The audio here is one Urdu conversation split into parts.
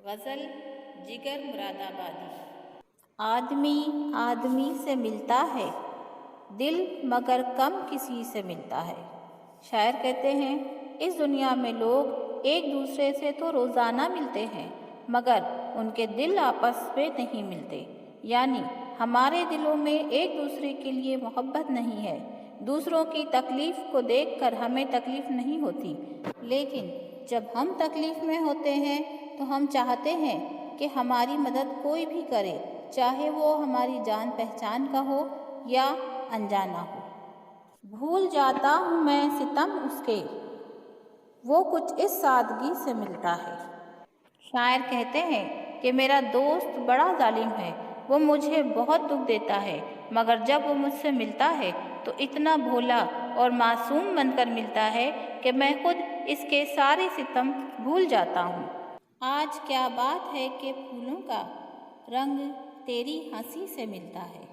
غزل جگر مرادآبادی۔ آدمی آدمی سے ملتا ہے دل، مگر کم کسی سے ملتا ہے۔ شاعر کہتے ہیں اس دنیا میں لوگ ایک دوسرے سے تو روزانہ ملتے ہیں مگر ان کے دل آپس میں نہیں ملتے، یعنی ہمارے دلوں میں ایک دوسرے کے لیے محبت نہیں ہے۔ دوسروں کی تکلیف کو دیکھ کر ہمیں تکلیف نہیں ہوتی، لیکن جب ہم تکلیف میں ہوتے ہیں تو ہم چاہتے ہیں کہ ہماری مدد کوئی بھی کرے، چاہے وہ ہماری جان پہچان کا ہو یا انجانا ہو۔ بھول جاتا ہوں میں ستم اس کے، وہ کچھ اس سادگی سے ملتا ہے۔ شاعر کہتے ہیں کہ میرا دوست بڑا ظالم ہے، وہ مجھے بہت دکھ دیتا ہے، مگر جب وہ مجھ سے ملتا ہے تو اتنا بھولا اور معصوم بن کر ملتا ہے کہ میں خود اس کے سارے ستم بھول جاتا ہوں۔ آج کیا بات ہے کہ پھولوں کا رنگ تیری ہنسی سے ملتا ہے۔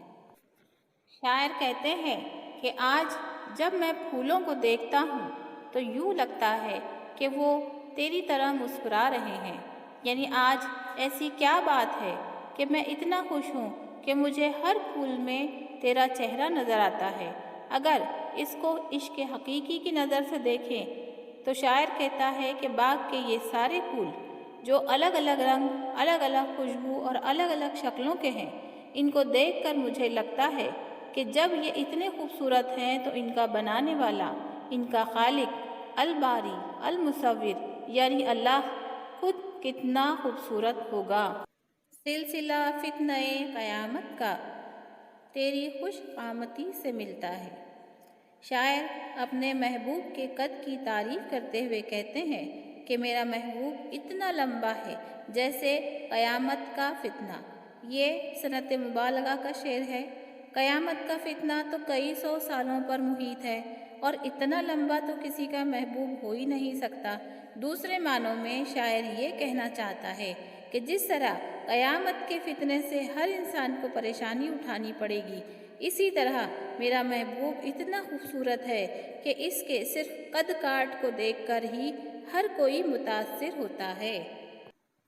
شاعر کہتے ہیں کہ آج جب میں پھولوں کو دیکھتا ہوں تو یوں لگتا ہے کہ وہ تیری طرح مسکرا رہے ہیں، یعنی آج ایسی کیا بات ہے کہ میں اتنا خوش ہوں کہ مجھے ہر پھول میں تیرا چہرہ نظر آتا ہے۔ اگر اس کو عشق حقیقی کی نظر سے دیکھیں تو شاعر کہتا ہے کہ باغ کے یہ سارے پھول جو الگ الگ رنگ، الگ الگ خوشبو اور الگ الگ شکلوں کے ہیں، ان کو دیکھ کر مجھے لگتا ہے کہ جب یہ اتنے خوبصورت ہیں تو ان کا بنانے والا، ان کا خالق، الباری، المصور یعنی اللہ خود کتنا خوبصورت ہوگا۔ سلسلہ فتنہ قیامت کا تیری خوش آمدی سے ملتا ہے۔ شاعر اپنے محبوب کے قد کی تعریف کرتے ہوئے کہتے ہیں کہ میرا محبوب اتنا لمبا ہے جیسے قیامت کا فتنہ۔ یہ صنعت مبالغہ کا شعر ہے۔ قیامت کا فتنہ تو کئی سو سالوں پر محیط ہے اور اتنا لمبا تو کسی کا محبوب ہو ہی نہیں سکتا۔ دوسرے معنوں میں شاعر یہ کہنا چاہتا ہے کہ جس طرح قیامت کے فتنے سے ہر انسان کو پریشانی اٹھانی پڑے گی، اسی طرح میرا محبوب اتنا خوبصورت ہے کہ اس کے صرف قد کاٹ کو دیکھ کر ہی ہر کوئی متاثر ہوتا ہے۔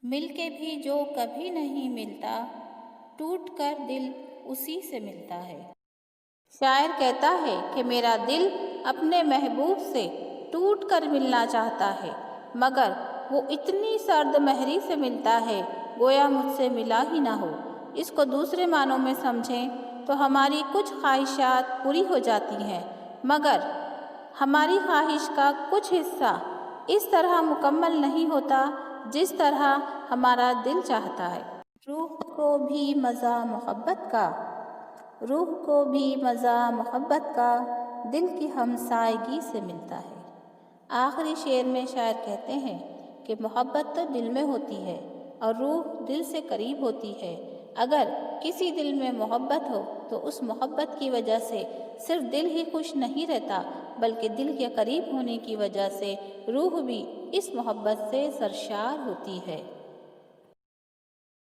مل کے بھی جو کبھی نہیں ملتا، ٹوٹ کر دل اسی سے ملتا ہے۔ شاعر کہتا ہے کہ میرا دل اپنے محبوب سے ٹوٹ کر ملنا چاہتا ہے، مگر وہ اتنی سرد مہری سے ملتا ہے گویا مجھ سے ملا ہی نہ ہو۔ اس کو دوسرے معنوں میں سمجھیں تو ہماری کچھ خواہشات پوری ہو جاتی ہیں، مگر ہماری خواہش کا کچھ حصہ اس طرح مکمل نہیں ہوتا جس طرح ہمارا دل چاہتا ہے۔ روح کو بھی مزہ محبت کا، روح کو بھی مزہ محبت کا، دل کی ہمسائیگی سے ملتا ہے۔ آخری شعر میں شاعر کہتے ہیں کہ محبت تو دل میں ہوتی ہے اور روح دل سے قریب ہوتی ہے۔ اگر کسی دل میں محبت ہو تو اس محبت کی وجہ سے صرف دل ہی خوش نہیں رہتا، بلکہ دل کے قریب ہونے کی وجہ سے روح بھی اس محبت سے سرشار ہوتی ہے۔